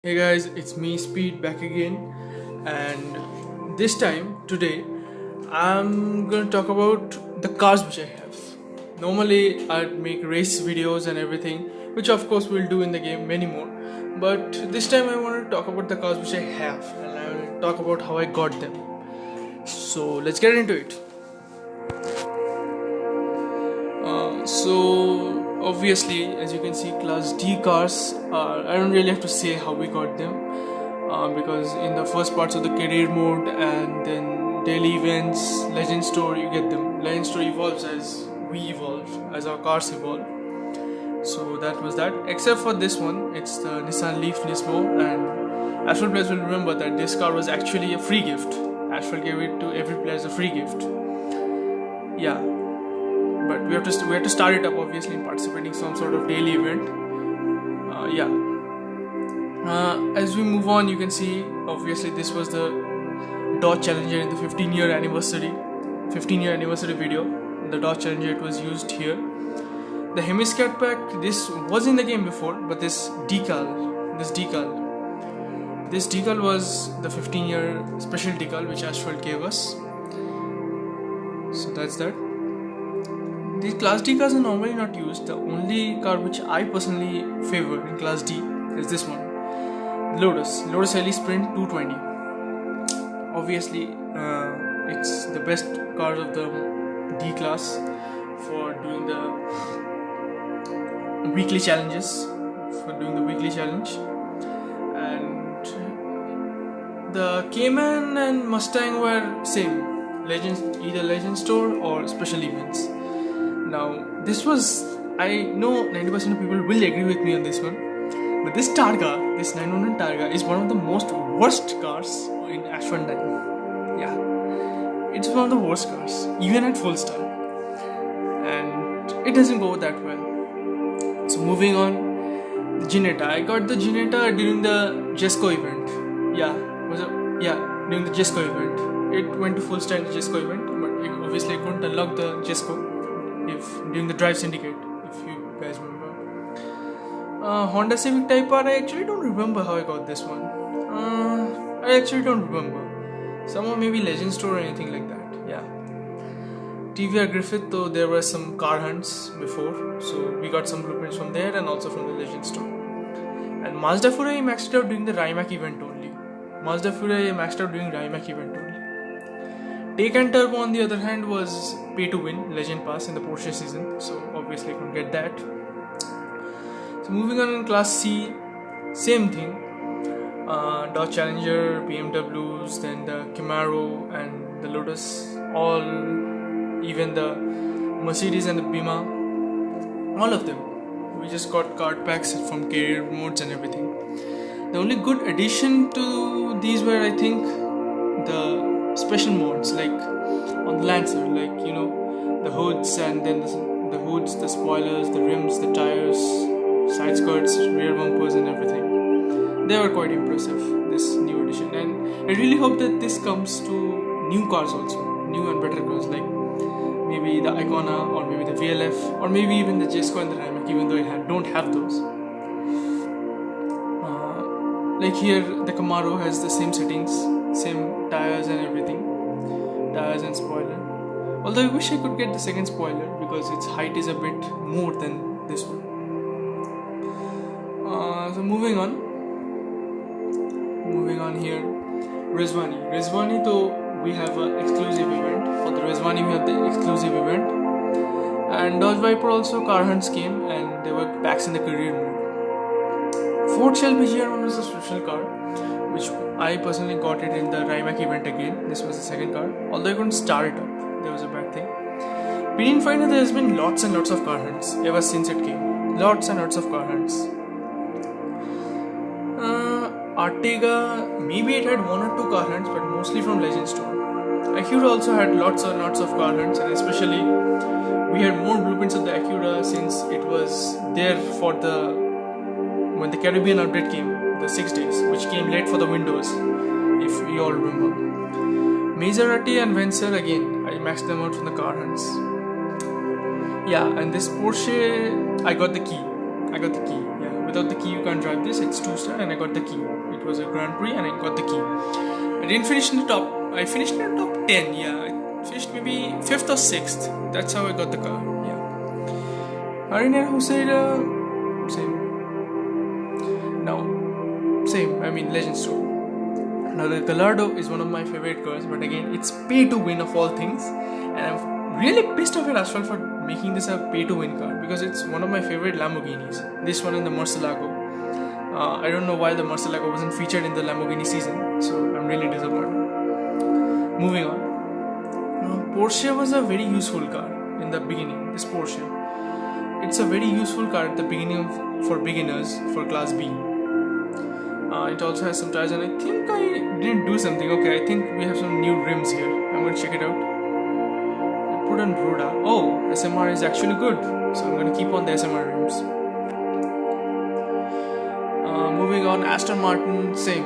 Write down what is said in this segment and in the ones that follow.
Hey guys, it's me Speed back again, and today, I'm gonna talk about the cars which I have. Normally, I'd make race videos and everything, which of course we'll do in the game many more. But this time, I want to talk about the cars which I have, and I will talk about how I got them. So let's get into it. So obviously, as you can see, Class D cars are. I don't really have to say how we got them, because in the first parts of the career mode and then daily events, Legend Store, you get them. Legend Store evolves as we evolve, as our cars evolve. So that was that. Except for this one, it's the Nissan Leaf Nismo, and Asphalt players will remember that this car was actually a free gift. Asphalt gave it to every player as a free gift. Yeah, but we have to start it up obviously in participating in some sort of daily event. As we move on, you can see obviously this was the Dodge Challenger in the 15-year anniversary video. The Dodge Challenger, it was used here. The Hemiscat pack, this was in the game before, but this decal was the 15-year special decal which Asphalt gave us. So that's that. These Class D cars are normally not used. The only car which I personally favor in Class D is this one, Lotus Elite Sprint 220. Obviously, it's the best car of the D class for doing the weekly challenges. And the Cayman and Mustang were same, either Legend Store or special events. Now, this was, I know 90% of people will agree with me on this one, but this 911 Targa is one of the most worst cars in Asphalt 9. Yeah, it's one of the worst cars, even at full start, and it doesn't go that well. So moving on, the Ginetta. I got the Ginetta during the Jesco event. During the Jesco event. It went to full start in the Jesco event, but obviously I couldn't unlock the Jesco during the Drive Syndicate, if you guys remember. Honda Civic Type R, I actually don't remember how I got this one. I actually don't remember. Somehow maybe Legend Store or anything like that. Yeah. TVR Griffith, though there were some car hunts before, so we got some blueprints from there and also from the Legend Store. And Mazda Furai I maxed out during the Rimac event only. Take and Turbo, on the other hand, was pay to win, Legend Pass in the Porsche season, so obviously I couldn't get that. So moving on in Class C, same thing. Dodge Challenger, BMWs, then the Camaro and the Lotus, even the Mercedes and the Beamer, all of them. We just got card packs from career modes and everything. The only good addition to these were, I think, the special modes, like on the Lancer, the hoods, and then the hoods, the spoilers, the rims, the tires, side skirts, rear bumpers and everything. They were quite impressive, this new edition, and I really hope that this comes to new cars also, new and better cars, like maybe the Icona or maybe the VLF or maybe even the Jesco and the Rimac, even though I don't have those. Like here, the Camaro has the same settings, same tires and everything, tires and spoiler. Although I wish I could get the second spoiler because its height is a bit more than this one. So moving on here, Rizwani, though we have an exclusive event. For the Rizwani we have the exclusive event, and Dodge Viper also car hunts came and there were packs in the career mode. Ford Shelby GR1 was a special car, which I personally got it in the Rimac event again. This was the second car, although I couldn't start it up. There was a bad thing. Pinion Finder, there has been lots and lots of car hunts ever since it came. Lots and lots of car hunts. Artega, maybe it had one or two car hunts, but mostly from Legend Store. Acura also had lots and lots of car hunts, and especially we had more blueprints of the Acura since it was there for when the Caribbean update came, the 6 days, which came late for the Windows, if you all remember. Maserati and Vencer, again, I maxed them out from the car hunts. Yeah, and this Porsche, I got the key. without the key you can't drive this. It's 2-star and I got the key. It was a Grand Prix and I got the key. I didn't finish in the top. I finished in the top 10. Yeah, I finished maybe 5th or 6th. That's how I got the car. Yeah. Hariner Hussein, same. Now, same. I mean, Legend Store. Now the Gallardo is one of my favorite cars, but again, it's pay to win of all things, and I'm really pissed off at Asphalt for making this a pay to win car because it's one of my favorite Lamborghinis. This one and the Murcielago. I don't know why the Murcielago wasn't featured in the Lamborghini season, so I'm really disappointed. Moving on. Porsche was a very useful car in the beginning. This Porsche, it's a very useful car at the beginning for beginners for Class B. It also has some tires, and I think I didn't do something. Okay, I think we have some new rims here. I'm going to check it out. I put on Broda. Oh, SMR is actually good, so I'm going to keep on the SMR rims. Moving on, Aston Martin, same.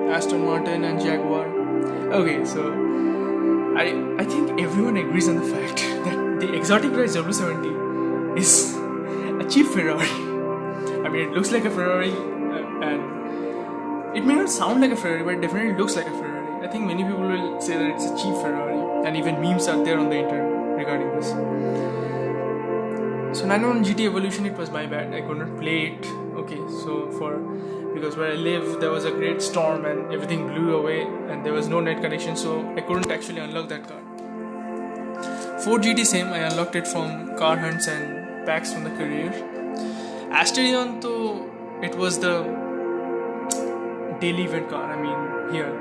Aston Martin and Jaguar. Okay, so I think everyone agrees on the fact that the exotic race W70 is a cheap Ferrari. I mean, it looks like a Ferrari, and it may not sound like a Ferrari, but it definitely looks like a Ferrari. I think many people will say that it's a cheap Ferrari, and even memes are there on the internet regarding this. So 911 GT Evolution, it was my bad. I could not play it. Okay, so because where I live there was a great storm and everything blew away and there was no net connection, so I couldn't actually unlock that car. Ford GT, same. I unlocked it from car hunts and packs from the career. Asterion, though, it was the daily event car. I mean, here,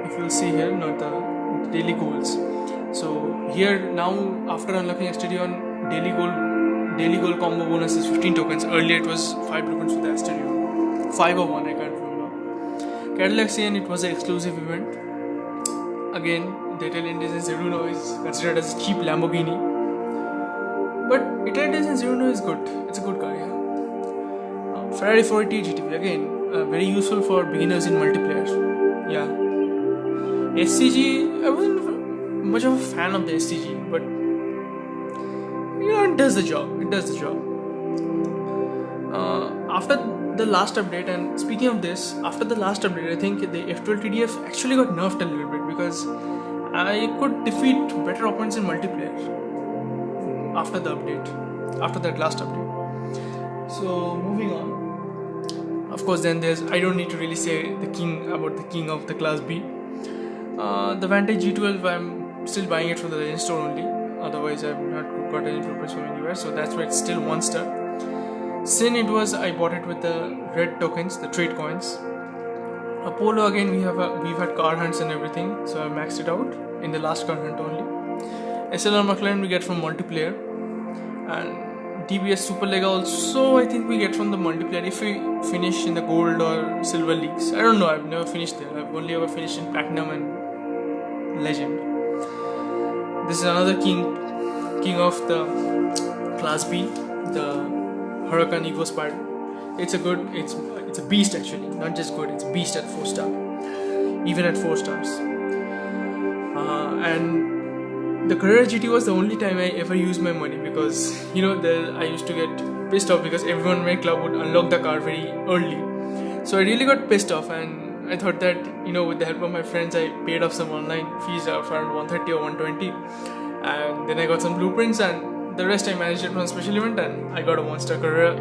if you'll see here, not the daily goals. So here now, after unlocking Asterion, daily goal combo bonus is 15 tokens. Earlier it was 5 tokens for the Asterion, 5 or 1, I can't remember. Cadillac CN, it was an exclusive event. Again, the Italian Design Zeruno is considered as a cheap Lamborghini, but Italian Design Zeruno is good. It's a good car, yeah. Ferrari 480 GTB, again, very useful for beginners in multiplayer. Yeah. SCG, I wasn't much of a fan of the SCG, but it does the job. After the last update, and speaking of this, after the last update, I think the F12 TDF actually got nerfed a little bit because I could defeat better opponents in multiplayer after the update, after that last update. So moving on. Of course, then I don't need to really say the king of the Class B. The Vantage G12, I'm still buying it from the Legend Store only. Otherwise, I've not got any blueprints from anywhere. So that's why it's still 1 star. Sin, I bought it with the red tokens, the trade coins. Apollo, again, we've had car hunts and everything, so I maxed it out in the last car hunt only. SLR McLaren we get from multiplayer, and DBS Super Lega also I think we get from the multiplayer if we finish in the gold or silver leagues. I don't know, I've never finished there. I've only ever finished in platinum and legend. This is another king of the Class B, the Huracan Evo Spider. It's a beast actually, not just good, it's a beast at 4 star, even at 4 stars. And the Carrera GT was the only time I ever used my money because I used to get pissed off because everyone in my club would unlock the car very early. So I really got pissed off, and I thought that with the help of my friends I paid off some online fees of around 130 or 120, and then I got some blueprints, and the rest I managed it from a special event, and I got a 1-star Carrera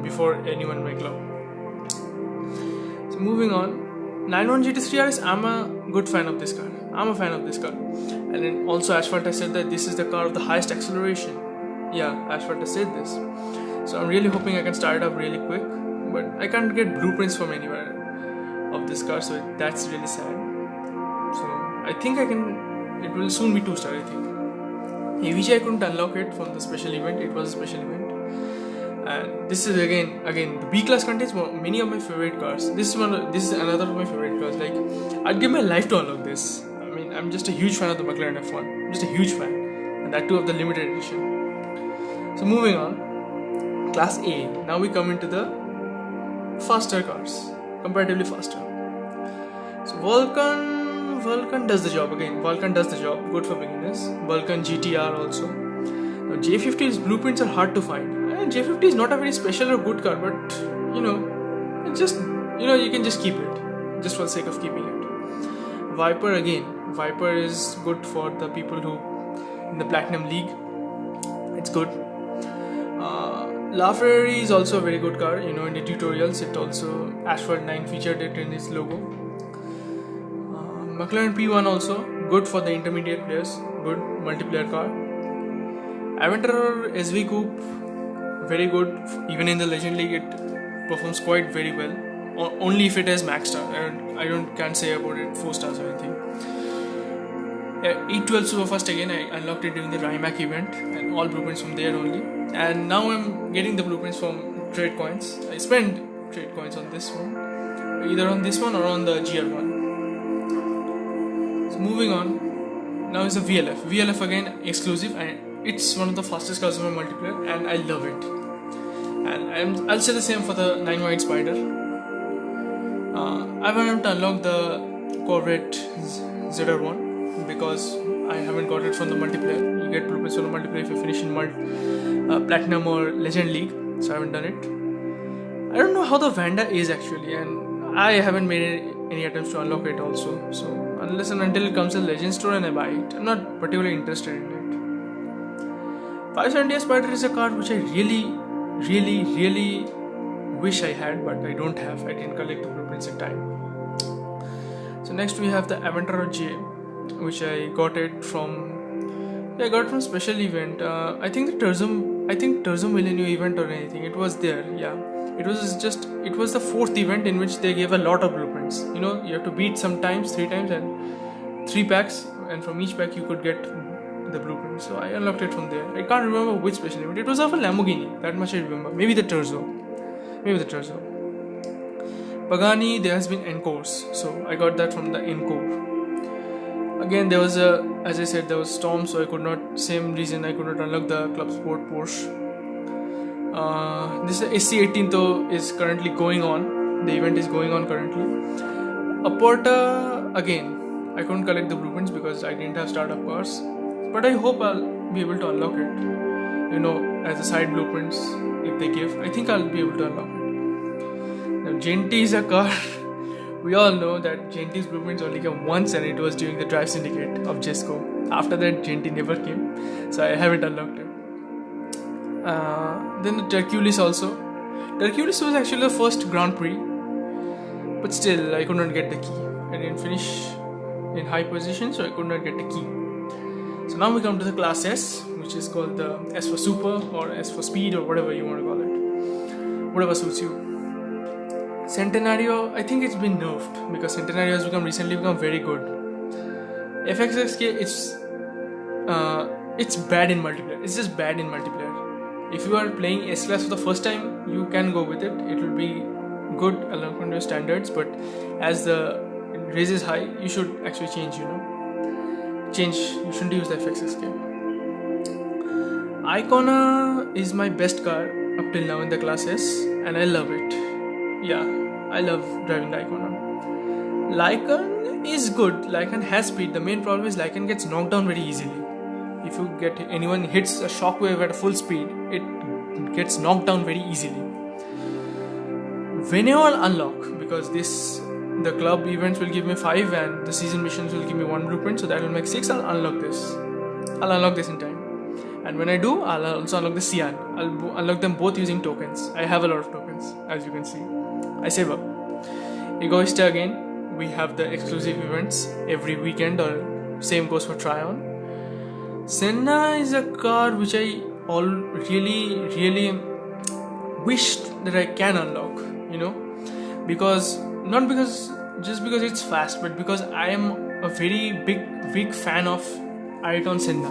before anyone in my club. So moving on, 911 GT3 RS, I'm a good fan of this car. And then also Asphalt has said that this is the car of the highest acceleration. Yeah, Asphalt has said this. So I'm really hoping I can start it up really quick, but I can't get blueprints from anywhere of this car, so that's really sad. So I think it will soon be 2-star, I think. AVG I couldn't unlock it from the special event. It was a special event. And this is again the B class contains many of my favorite cars. This is another of my favorite cars. Like, I'd give my life to unlock this. I mean, I'm just a huge fan of the McLaren F1. I'm just a huge fan, and that too of the limited edition. So moving on, Class A. Now we come into the faster cars, comparatively faster. So Vulcan does the job again. Vulcan does the job. Good for beginners. Vulcan GTR also. Now J50's blueprints are hard to find. J50 is not a very special or good car, but it's just you can just keep it just for the sake of keeping it. Viper again. Viper is good for the people who in the Platinum League. It's good. LaFerrari is also a very good car. In the tutorials, it also Asphalt 9 featured it in its logo. McLaren P1 also good for the intermediate players. Good multiplayer car. Aventuror SV Coupe, very good. Even in the Legend League, it performs quite very well. Only if it has max star. I can't say about it 4 stars or anything. 812 Superfast again. I unlocked it during the Rimac event, and all blueprints from there only. And now I'm getting the blueprints from trade coins. I spend trade coins on this one, either on this one or on the GR1. So moving on, now is the VLF. VLF again exclusive, and it's one of the fastest cars in my multiplayer, and I love it. And I'll say the same for the 9-wide Spider. I wanted to unlock the Corvette ZR1 because I haven't got it from the multiplayer. You get blueprints from the multiplayer if you finish in Platinum or Legend League, so I haven't done it. I don't know how the Vanda is actually, and I haven't made any attempts to unlock it also. So unless and until it comes in Legend Store and I buy it, I'm not particularly interested in it. 570 Spider is a car which I really wish I had, but I don't have. I didn't collect the blueprints in time. So next we have the Aventuror J, which I got it from special event. I think the Turzum Millennium event or anything. It was there. Yeah, it was the 4th event in which they gave a lot of blueprints. You have to beat 3 times and 3 packs, and from each pack you could get the blueprint. So I unlocked it from there. I can't remember which special event. It was of a Lamborghini. That much I remember. Maybe the Turzo. Pagani, there has been Encores. So I got that from the Encore. Again, there was as I said, there was Storm, so I could not, same reason I could not unlock the Club Sport Porsche. This SC18 though is currently going on. The event is going on currently. Aporta, again, I couldn't collect the blueprints because I didn't have startup cars. But I hope I'll be able to unlock it. As a side blueprints, if they give, I think I'll be able to unlock it. Now, Genti is a car. We all know that Genti's blueprints only came once, and it was during the Drive Syndicate of Jesco. After that, Genti never came, so I haven't unlocked it. Then the Terculis also. Terculis was actually the first Grand Prix, but still I could not get the key. I didn't finish in high position, so I could not get the key. So now we come to the Class S, which is called the S for Super or S for Speed or whatever you want to call it. Whatever suits you. Centenario, I think it's been nerfed because Centenario has recently become very good. FXXK, it's bad in multiplayer. It's just bad in multiplayer. If you are playing S-Class for the first time, you can go with it. It will be good along with your standards, but as the race is high, you should actually change, you shouldn't use the FXXK. Icona is my best car up till now in the Class S, and I love it. Yeah, I love driving the Icona. Lykan is good. Lykan has speed. The main problem is Lykan gets knocked down very easily. If anyone hits a shockwave at full speed, it gets knocked down very easily. Veneo I'll unlock because the club events will give me 5 and the season missions will give me 1 blueprint, so that will make 6. I'll unlock this in time. And when I do, I'll also unlock the Cyan. I'll unlock them both using tokens. I have a lot of tokens, as you can see. I save up. Egoista again, we have the exclusive events every weekend, or same goes for Tryon. Senna is a car which I really wished that I can unlock, because just because it's fast, but because I am a very big fan of Ayrton Senna,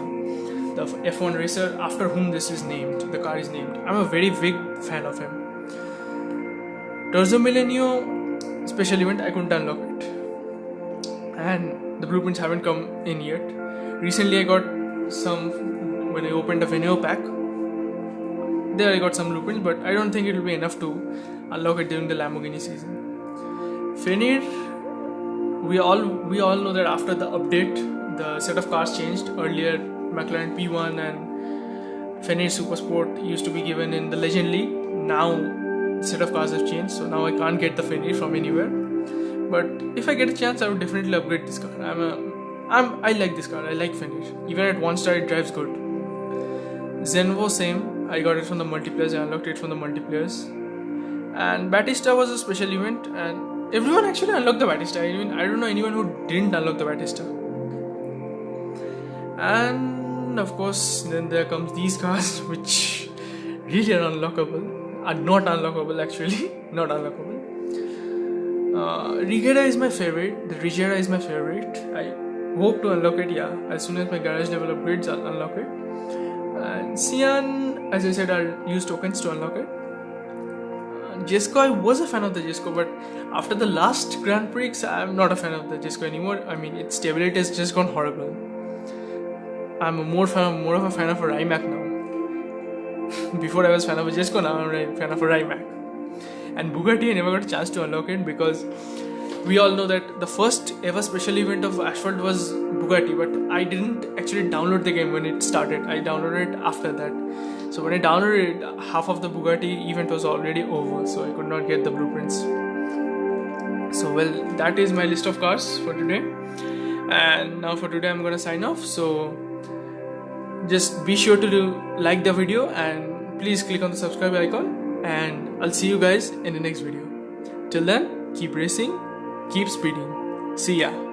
the F1 racer after whom the car is named. I'm a very big fan of him. Turzum Millennium special event, I couldn't unlock it, and the blueprints haven't come in yet. Recently I got some when I opened a Veneo pack. There I got some blueprints, but I don't think it will be enough to unlock it during the Lamborghini season. Fenrir, we all know that after the update, the set of cars changed. Earlier McLaren P1 and Fenrir Super Sport used to be given in the Legend League. Now the set of cars have changed, so now I can't get the Fenrir from anywhere. But if I get a chance, I would definitely upgrade this car. I like this car. I like Fenrir. Even at 1 star, it drives good. Zenvo, same. I got it from the multiplayers. I unlocked it from the multiplayers. And Batista was a special event, and everyone actually unlocked the Batista. I don't know anyone who didn't unlock the Batista. And of course, then there comes these cars, which really are unlockable. Are not unlockable actually. Not unlockable. Rigera is my favorite. The Rigera is my favorite. I hope to unlock it, yeah. As soon as my garage level upgrades, I'll unlock it. And Cyan, as I said, I'll use tokens to unlock it. Jesco, I was a fan of the Jesco, but after the last Grand Prix, I'm not a fan of the Jesco anymore. I mean, its stability has just gone horrible. I'm more of a fan of a Rimac now. Before I was fan of a Jesco, now I'm a fan of a Rimac. And Bugatti, I never got a chance to unlock it because we all know that the first ever special event of Asphalt was Bugatti, but I didn't actually download the game when it started. I downloaded it after that. So when I downloaded it, half of the Bugatti event was already over, so I could not get the blueprints. So well, that is my list of cars for today. And now for today I'm gonna sign off. So just be sure to like the video and please click on the subscribe icon, and I'll see you guys in the next video. Till then, keep racing, keep speeding. See ya.